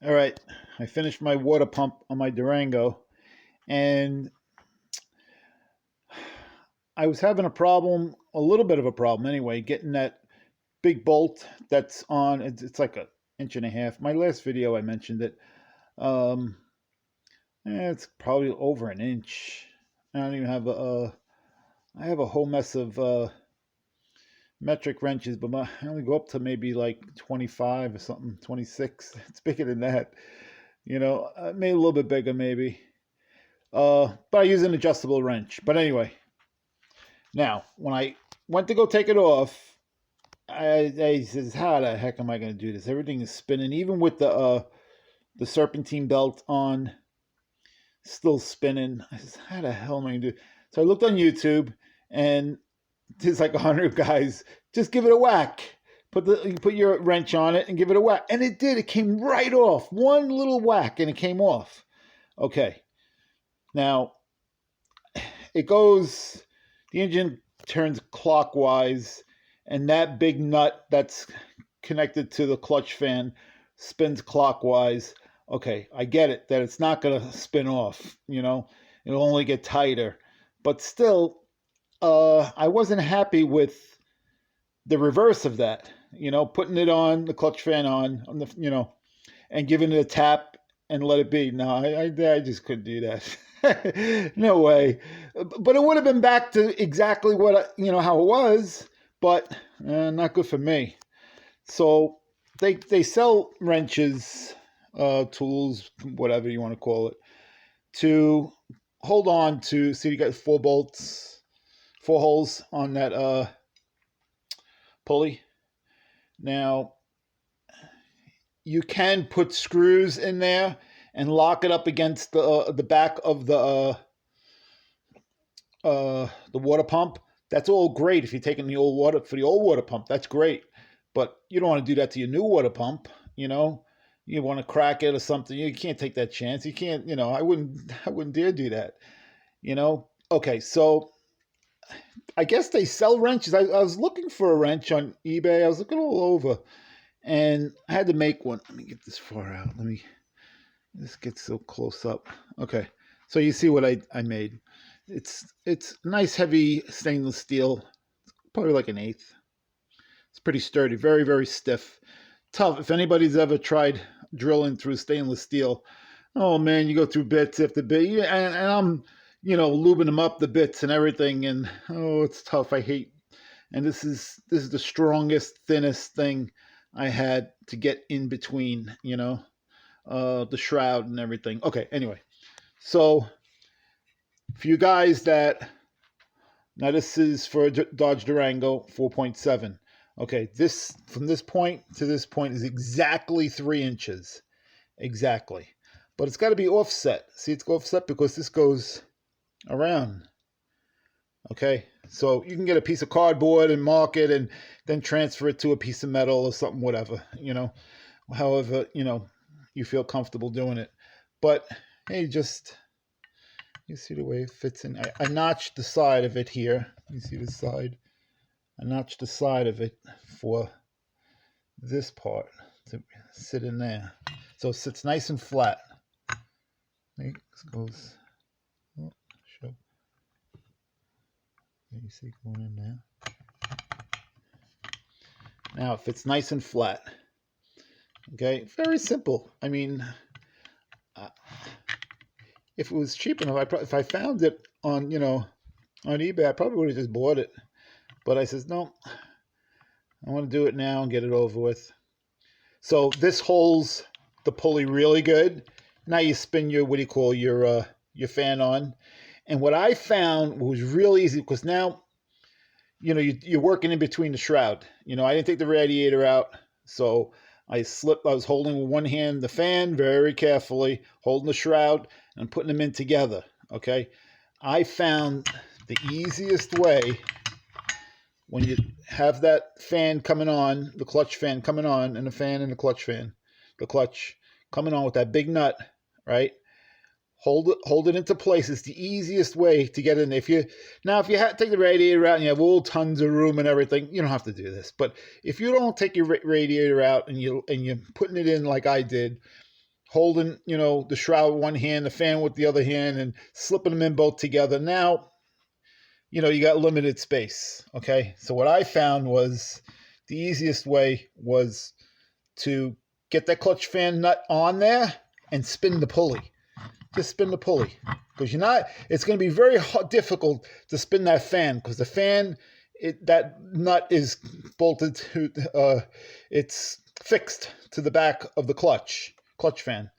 All right, I finished my water pump on my Durango, and I was having a problem, a little bit of a problem anyway, getting that big bolt that's on. It's like a inch and a half. My last video I mentioned it. Um, it's probably over an inch. I don't even have I have a whole mess of metric wrenches, but I only go up to maybe like 25 or something, 26. It's bigger than that. Maybe a little bit bigger, maybe. But I use an adjustable wrench. But anyway, now when I went to go take it off, I says, "How the heck am I going to do this? Everything is spinning, even with the serpentine belt on, still spinning." I says, "How the hell am I going to do?" So I looked on YouTube, and there's like 100 guys. Just give it a whack. Put your wrench on it and give it a whack, and it did. It came right off. One little whack, and it came off. Okay, now it goes. The engine turns clockwise, and that big nut that's connected to the clutch fan spins clockwise. Okay, I get it that it's not going to spin off. It'll only get tighter, but still, I wasn't happy with the reverse of that. Putting it on the clutch fan on the and giving it a tap and let it be. No, I just couldn't do that. No way. But it would have been back to exactly what how it was, but not good for me. So they sell wrenches, tools, whatever you want to call it, to hold on to. See, you got 4 bolts, 4 holes on that pulley. Now you can put screws in there and lock it up against the back of the water pump. That's all great if you're taking the old water for the old water pump. That's great, but you don't want to do that to your new water pump. You want to crack it or something. You can't take that chance. You can't. I wouldn't dare do that. Okay, so I guess they sell wrenches. I was looking for a wrench on eBay. I was looking all over, and I had to make one. Let me get this far out. This gets so close up. Okay, so you see what I made. It's nice heavy stainless steel, probably like an eighth. It's pretty sturdy, very very stiff, tough. If anybody's ever tried drilling through stainless steel, oh man, you go through bits after bit, and I'm lubing them up, the bits and everything, and oh, it's tough. I hate. And this is the strongest, thinnest thing I had to get in between. The shroud and everything. Okay, anyway, so for you guys that now this is for a Dodge Durango 4.7. Okay, this from this point to this point is exactly 3 inches, exactly. But it's got to be offset. See, it's offset because this goes around. Okay, so you can get a piece of cardboard and mark it, and then transfer it to a piece of metal or something, whatever. However you feel comfortable doing it. But hey, you see the way it fits in. I notched the side of it here. You see the side? I notched the side of it for this part to sit in there. So it sits nice and flat. It goes, oh, show. You see going in there. Now it fits nice and flat. Okay, very simple. I mean, if it was cheap enough, if I found it on on eBay, I probably would have just bought it. But I says no, I want to do it now and get it over with. So this holds the pulley really good. Now you spin your your fan on, and what I found was really easy because now you're working in between the shroud. I didn't take the radiator out, so I was holding with one hand the fan very carefully, holding the shroud and putting them in together. Okay, I found the easiest way when you have that fan coming on, the clutch fan coming on, and the fan and the clutch coming on with that big nut, right? Hold it into place. It's the easiest way to get in. If you take the radiator out and you have all tons of room and everything, you don't have to do this. But if you don't take your radiator out and you're putting it in like I did, holding, the shroud with one hand, the fan with the other hand, and slipping them in both together. Now, you got limited space. Okay. So what I found was the easiest way was to get that clutch fan nut on there and spin the pulley. Just spin the pulley, because it's going to be very difficult to spin that fan, because the fan, that nut is bolted to, it's fixed to the back of the clutch fan.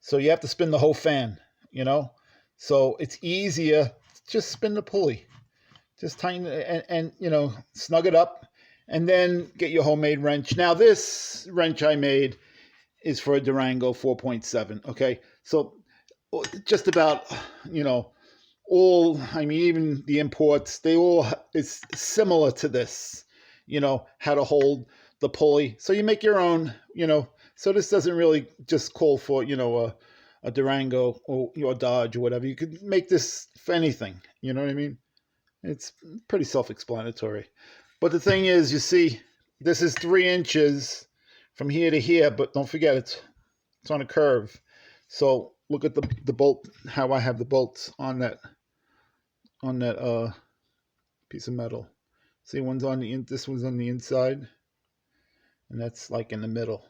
So you have to spin the whole fan, So it's easier, just spin the pulley. Just tighten it and snug it up, and then get your homemade wrench. Now this wrench I made is for a Durango 4.7. Okay, so just about even the imports, they all is similar to this. How to hold the pulley. So you make your own. So this doesn't really just call for a Durango or your Dodge or whatever. You could make this for anything. You know what I mean? It's pretty self-explanatory. But the thing is, you see, this is 3 inches from here to here, but don't forget it's on a curve. So look at the bolt, how I have the bolts on that piece of metal. See, this one's on the inside, and that's like in the middle.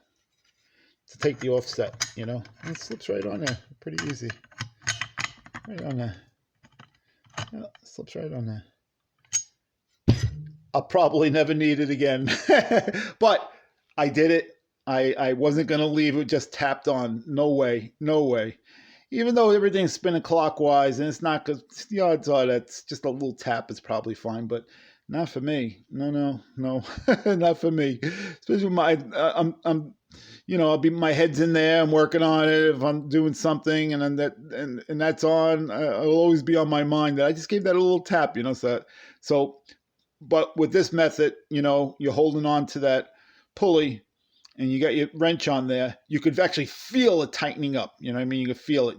To take the offset, it slips right on there, pretty easy. Right on there. Yeah, slips right on there. I'll probably never need it again. But I did it. I wasn't going to leave it just tapped on. No way. No way. Even though everything's spinning clockwise, and it's not, because the odds are that's just a little tap is probably fine, but not for me. No, not for me. Especially my head's in there. I'm working on it. If I'm doing something, and then that's on, it'll always be on my mind that I just gave that a little tap. So, but with this method, you're holding on to that pulley, and you got your wrench on there. You could actually feel it tightening up. You know what I mean? You could feel it.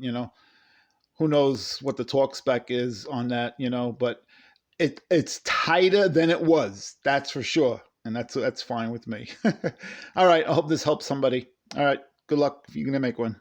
Who knows what the torque spec is on that? But it's tighter than it was. That's for sure. And that's fine with me. All right. I hope this helps somebody. All right. Good luck if you're going to make one.